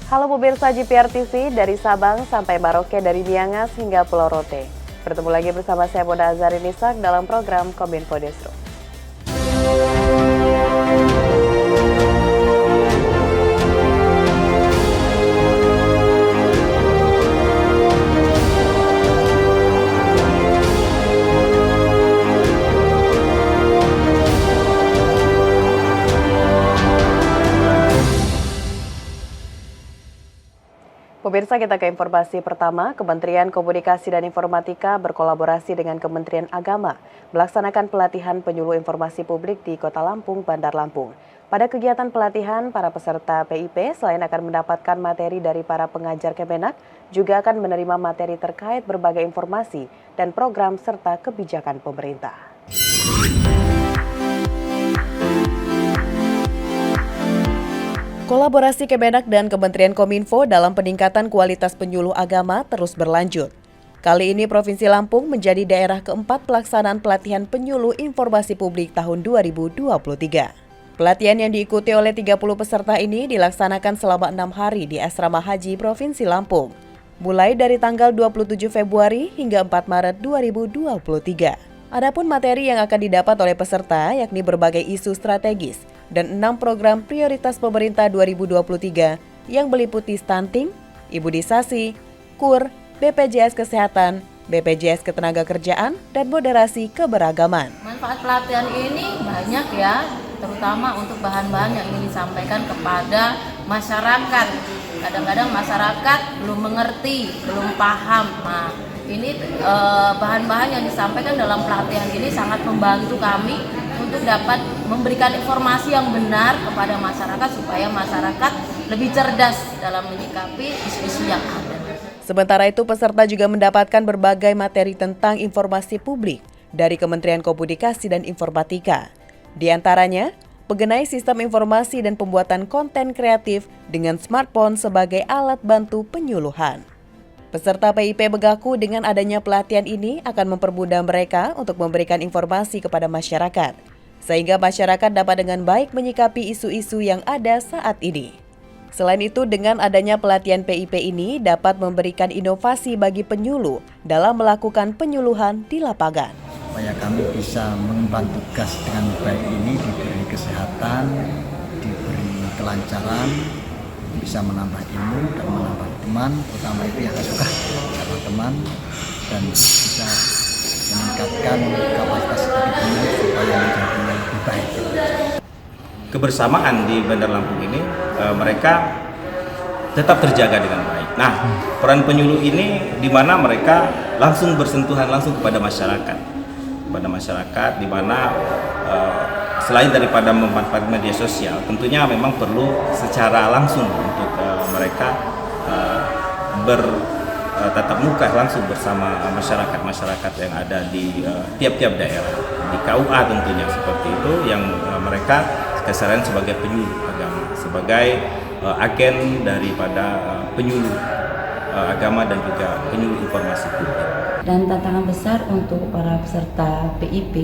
Halo pemirsa GPR TV, dari Sabang sampai Merauke, dari Miangas hingga Pulau Rote. Bertemu lagi bersama saya Moda Azari Nisak dalam program Kominfo Destro. Pemirsa, kita ke informasi pertama. Kementerian Komunikasi dan Informatika berkolaborasi dengan Kementerian Agama melaksanakan pelatihan penyuluh informasi publik di Kota Lampung, Bandar Lampung. Pada kegiatan pelatihan, para peserta PIP selain akan mendapatkan materi dari para pengajar Kemenak, juga akan menerima materi terkait berbagai informasi dan program serta kebijakan pemerintah. Kolaborasi Kemenak dan Kementerian Kominfo dalam peningkatan kualitas penyuluh agama terus berlanjut. Kali ini Provinsi Lampung menjadi daerah keempat pelaksanaan pelatihan penyuluh informasi publik tahun 2023. Pelatihan yang diikuti oleh 30 peserta ini dilaksanakan selama 6 hari di Asrama Haji Provinsi Lampung, mulai dari tanggal 27 Februari hingga 4 Maret 2023. Adapun materi yang akan didapat oleh peserta yakni berbagai isu strategis dan 6 program prioritas pemerintah 2023 yang meliputi stunting, imunisasi, KUR, BPJS Kesehatan, BPJS Ketenagakerjaan, dan moderasi keberagaman. Manfaat pelatihan ini banyak ya, terutama untuk bahan-bahan yang ingin disampaikan kepada masyarakat. Kadang-kadang masyarakat belum mengerti, belum paham. Nah, ini bahan-bahan yang disampaikan dalam pelatihan ini sangat membantu kami untuk dapat memberikan informasi yang benar kepada masyarakat supaya masyarakat lebih cerdas dalam menyikapi isu-isu yang ada. Sementara itu, peserta juga mendapatkan berbagai materi tentang informasi publik dari Kementerian Komunikasi dan Informatika. Di antaranya, mengenai sistem informasi dan pembuatan konten kreatif dengan smartphone sebagai alat bantu penyuluhan. Peserta PIP mengaku dengan adanya pelatihan ini akan mempermudah mereka untuk memberikan informasi kepada masyarakat, sehingga masyarakat dapat dengan baik menyikapi isu-isu yang ada saat ini. Selain itu, dengan adanya pelatihan PIP ini dapat memberikan inovasi bagi penyuluh dalam melakukan penyuluhan di lapangan. Supaya kami bisa mengemban tugas dengan baik ini, diberi kesehatan, diberi kelancaran, bisa menambah ilmu dan menambah teman, terutama itu yang suka menambah teman, dan bisa meningkatkan kapasitas dari penyuluh supaya menjadi lebih baik. Kebersamaan di Bandar Lampung ini mereka tetap terjaga dengan baik. Nah, peran penyuluh ini di mana mereka langsung bersentuhan langsung kepada masyarakat, di mana selain daripada memanfaatkan media sosial, tentunya memang perlu secara langsung untuk mereka bertatap muka langsung bersama masyarakat yang ada di tiap-tiap daerah, di KUA tentunya seperti itu, yang mereka keseharian sebagai penyuluh agama, sebagai agen daripada penyuluh agama dan juga penyuluh informasi publik. Dan tantangan besar untuk para peserta PIP,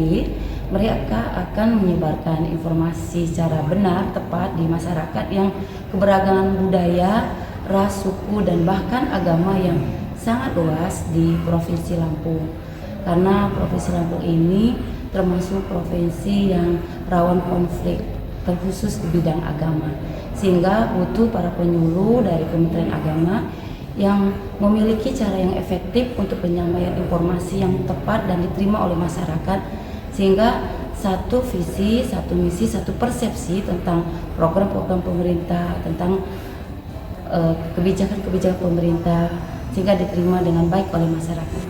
mereka akan menyebarkan informasi secara benar, tepat di masyarakat yang keberagaman budaya, ras, suku, dan bahkan agama yang sangat luas di Provinsi Lampung. Karena Provinsi Lampung ini termasuk provinsi yang rawan konflik, terkhusus di bidang agama. Sehingga butuh para penyuluh dari Kementerian Agama yang memiliki cara yang efektif untuk penyampaian informasi yang tepat dan diterima oleh masyarakat, sehingga satu visi, satu misi, satu persepsi tentang program-program pemerintah, tentang kebijakan-kebijakan pemerintah, sehingga diterima dengan baik oleh masyarakat.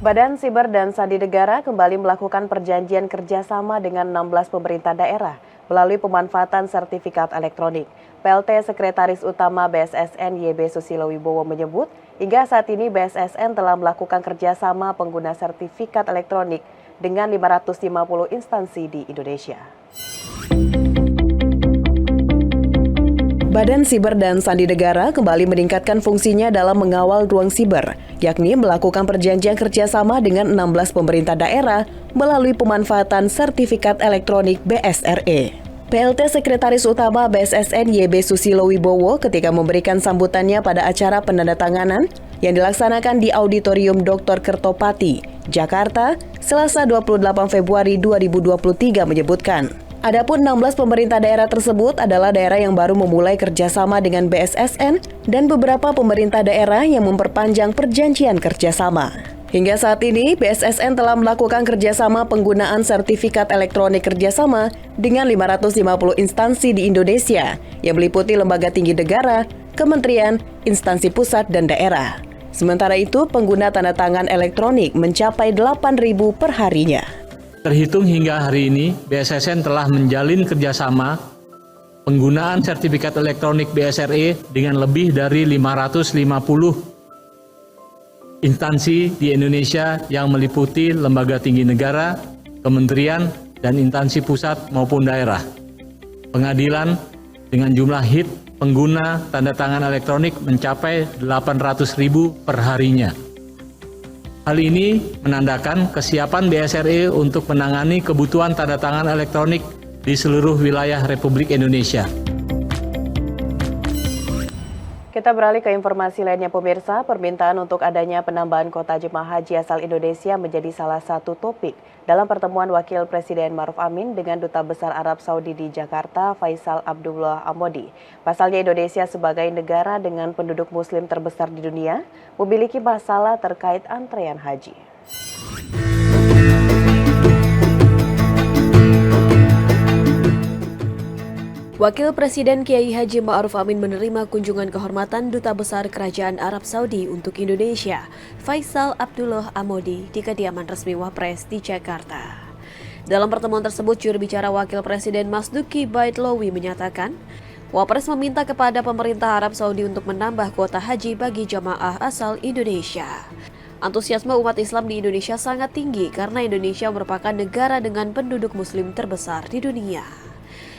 Badan Siber dan Sandi Negara kembali melakukan perjanjian kerjasama dengan 16 pemerintah daerah melalui pemanfaatan sertifikat elektronik. PLT Sekretaris Utama BSSN YB Susilo Wibowo menyebut, hingga saat ini BSSN telah melakukan kerjasama pengguna sertifikat elektronik dengan 550 instansi di Indonesia. Badan Siber dan Sandi Negara kembali meningkatkan fungsinya dalam mengawal ruang siber, yakni melakukan perjanjian kerjasama dengan 16 pemerintah daerah melalui pemanfaatan sertifikat elektronik BSRE. PLT Sekretaris Utama BSSN YB Susilo Wibowo ketika memberikan sambutannya pada acara penandatanganan yang dilaksanakan di Auditorium Dr. Kertopati, Jakarta, Selasa 28 Februari 2023 menyebutkan, adapun 16 pemerintah daerah tersebut adalah daerah yang baru memulai kerjasama dengan BSSN dan beberapa pemerintah daerah yang memperpanjang perjanjian kerjasama. Hingga saat ini, BSSN telah melakukan kerjasama penggunaan sertifikat elektronik kerjasama dengan 550 instansi di Indonesia yang meliputi lembaga tinggi negara, kementerian, instansi pusat, dan daerah. Sementara itu, pengguna tanda tangan elektronik mencapai 8.000 per harinya. Terhitung hingga hari ini, BSSN telah menjalin kerjasama penggunaan sertifikat elektronik BSRE dengan lebih dari 550 instansi di Indonesia yang meliputi lembaga tinggi negara, kementerian, dan instansi pusat maupun daerah. Pengadilan dengan jumlah hit pengguna tanda tangan elektronik mencapai 800.000 per harinya. Hal ini menandakan kesiapan BSRE untuk menangani kebutuhan tanda tangan elektronik di seluruh wilayah Republik Indonesia. Kita beralih ke informasi lainnya pemirsa, permintaan untuk adanya penambahan kuota jemaah haji asal Indonesia menjadi salah satu topik dalam pertemuan Wakil Presiden Ma'ruf Amin dengan Duta Besar Arab Saudi di Jakarta, Faisal Abdullah Amodi. Pasalnya Indonesia sebagai negara dengan penduduk muslim terbesar di dunia memiliki masalah terkait antrean haji. Wakil Presiden Kiai Haji Ma'ruf Amin menerima kunjungan kehormatan Duta Besar Kerajaan Arab Saudi untuk Indonesia, Faisal Abdullah Amodi, di kediaman resmi Wapres di Jakarta. Dalam pertemuan tersebut, juru bicara Wakil Presiden Masduki Baitlawi menyatakan, Wapres meminta kepada pemerintah Arab Saudi untuk menambah kuota haji bagi jamaah asal Indonesia. Antusiasme umat Islam di Indonesia sangat tinggi karena Indonesia merupakan negara dengan penduduk muslim terbesar di dunia.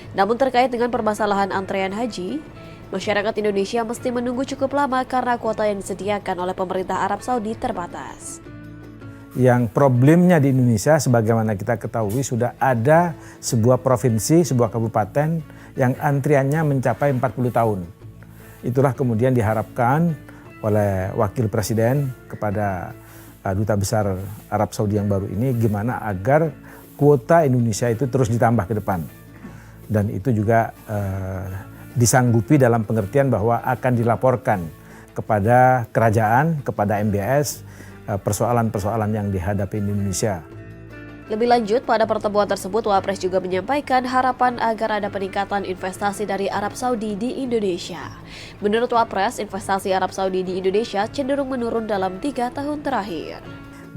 Namun terkait dengan permasalahan antrean haji, masyarakat Indonesia mesti menunggu cukup lama karena kuota yang disediakan oleh pemerintah Arab Saudi terbatas. Yang problemnya di Indonesia, sebagaimana kita ketahui, sudah ada sebuah provinsi, sebuah kabupaten yang antriannya mencapai 40 tahun. Itulah kemudian diharapkan oleh Wakil Presiden kepada Duta Besar Arab Saudi yang baru ini, gimana agar kuota Indonesia itu terus ditambah ke depan. Dan itu juga disanggupi dalam pengertian bahwa akan dilaporkan kepada kerajaan, kepada MBS, persoalan-persoalan yang dihadapi di Indonesia. Lebih lanjut, pada pertemuan tersebut, Wapres juga menyampaikan harapan agar ada peningkatan investasi dari Arab Saudi di Indonesia. Menurut Wapres, investasi Arab Saudi di Indonesia cenderung menurun dalam 3 tahun terakhir.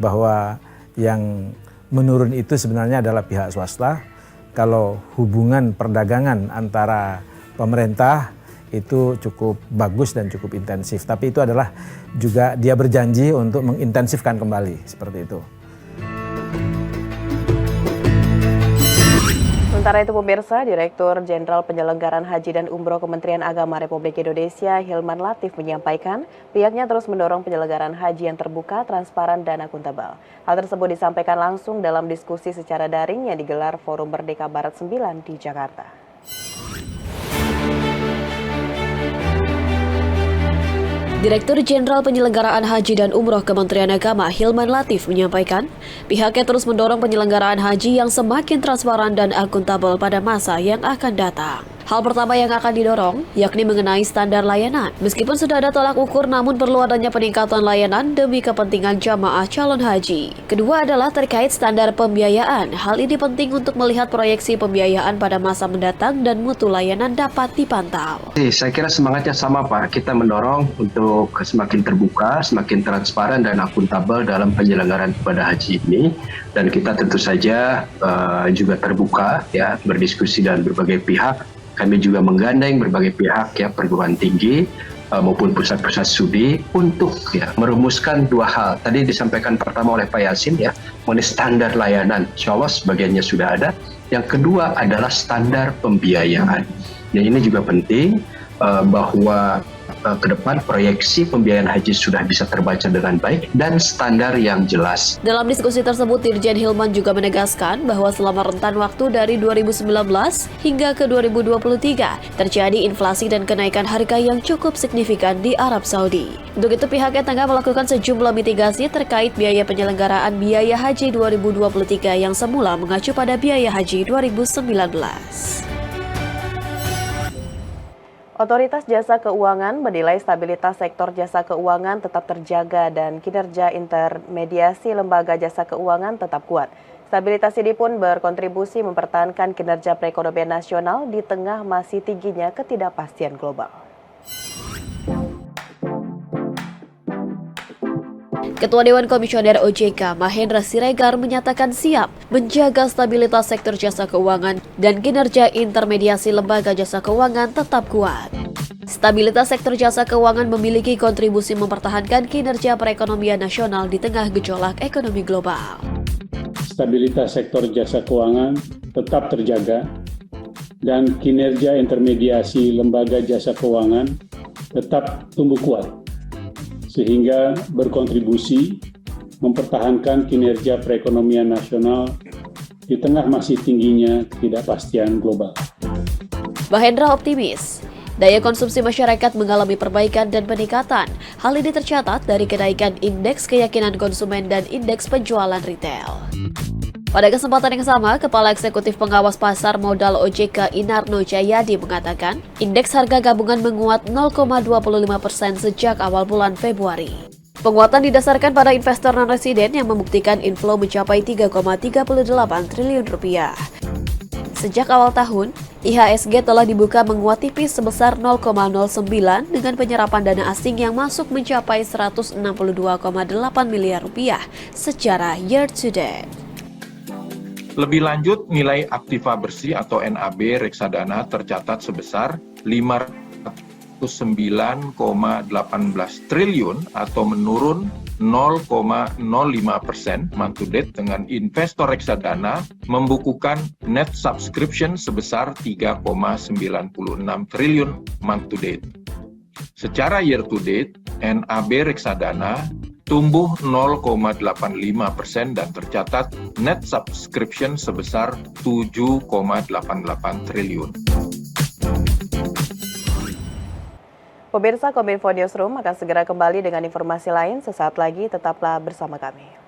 Bahwa yang menurun itu sebenarnya adalah pihak swasta. Kalau hubungan perdagangan antara pemerintah itu cukup bagus dan cukup intensif. Tapi itu adalah juga dia berjanji untuk mengintensifkan kembali, seperti itu. Sementara itu pemirsa, Direktur Jenderal Penyelenggaraan Haji dan Umroh Kementerian Agama Republik Indonesia Hilman Latif menyampaikan pihaknya terus mendorong penyelenggaraan haji yang terbuka, transparan, dan akuntabel. Hal tersebut disampaikan langsung dalam diskusi secara daring yang digelar Forum Merdeka Barat 9 di Jakarta. Direktur Jenderal Penyelenggaraan Haji dan Umroh Kementerian Agama Hilman Latif menyampaikan, pihaknya terus mendorong penyelenggaraan haji yang semakin transparan dan akuntabel pada masa yang akan datang. Hal pertama yang akan didorong, yakni mengenai standar layanan. Meskipun sudah ada tolak ukur, namun perlu adanya peningkatan layanan demi kepentingan jamaah calon haji. Kedua adalah terkait standar pembiayaan. Hal ini penting untuk melihat proyeksi pembiayaan pada masa mendatang dan mutu layanan dapat dipantau. Saya kira semangatnya sama Pak, kita mendorong untuk semakin terbuka, semakin transparan dan akuntabel dalam penyelenggaraan ibadah haji ini. Dan kita tentu saja juga terbuka ya, berdiskusi dengan berbagai pihak. Kami juga menggandeng berbagai pihak ya, perguruan tinggi maupun pusat-pusat studi untuk ya merumuskan dua hal. Tadi disampaikan pertama oleh Pak Yasin ya, mengenai standar layanan. Insya Allah sebagiannya sudah ada. Yang kedua adalah standar pembiayaan. Dan ini juga penting bahwa ke depan proyeksi pembiayaan haji sudah bisa terbaca dengan baik dan standar yang jelas. Dalam diskusi tersebut, Dirjen Hilman juga menegaskan bahwa selama rentan waktu dari 2019 hingga ke 2023 terjadi inflasi dan kenaikan harga yang cukup signifikan di Arab Saudi. Untuk itu pihaknya tengah melakukan sejumlah mitigasi terkait biaya penyelenggaraan biaya haji 2023 yang semula mengacu pada biaya haji 2019. Otoritas Jasa Keuangan menilai stabilitas sektor jasa keuangan tetap terjaga dan kinerja intermediasi lembaga jasa keuangan tetap kuat. Stabilitas ini pun berkontribusi mempertahankan kinerja perekonomian nasional di tengah masih tingginya ketidakpastian global. Ketua Dewan Komisioner OJK, Mahendra Siregar, menyatakan siap menjaga stabilitas sektor jasa keuangan dan kinerja intermediasi lembaga jasa keuangan tetap kuat. Stabilitas sektor jasa keuangan memiliki kontribusi mempertahankan kinerja perekonomian nasional di tengah gejolak ekonomi global. Stabilitas sektor jasa keuangan tetap terjaga dan kinerja intermediasi lembaga jasa keuangan tetap tumbuh kuat, sehingga berkontribusi mempertahankan kinerja perekonomian nasional di tengah masih tingginya ketidakpastian global. Mahendra optimis, daya konsumsi masyarakat mengalami perbaikan dan peningkatan. Hal ini tercatat dari kenaikan indeks keyakinan konsumen dan indeks penjualan retail. Pada kesempatan yang sama, Kepala Eksekutif Pengawas Pasar Modal OJK Inarno Jayadi mengatakan, indeks harga gabungan menguat 0,25% sejak awal bulan Februari. Penguatan didasarkan pada investor non-residen yang membuktikan inflow mencapai 3,38 triliun rupiah. Sejak awal tahun, IHSG telah dibuka menguat tipis sebesar 0,09 dengan penyerapan dana asing yang masuk mencapai 162,8 miliar rupiah secara year to date. Lebih lanjut, nilai aktiva bersih atau NAB reksadana tercatat sebesar 509,18 triliun atau menurun 0,05% month to date, dengan investor reksadana membukukan net subscription sebesar 3,96 triliun month to date. Secara year to date, NAB reksadana tumbuh 0,85% dan tercatat net subscription sebesar 7,88 triliun. Pemirsa, Kominfo Newsroom akan segera kembali dengan informasi lain. Sesaat lagi tetaplah bersama kami.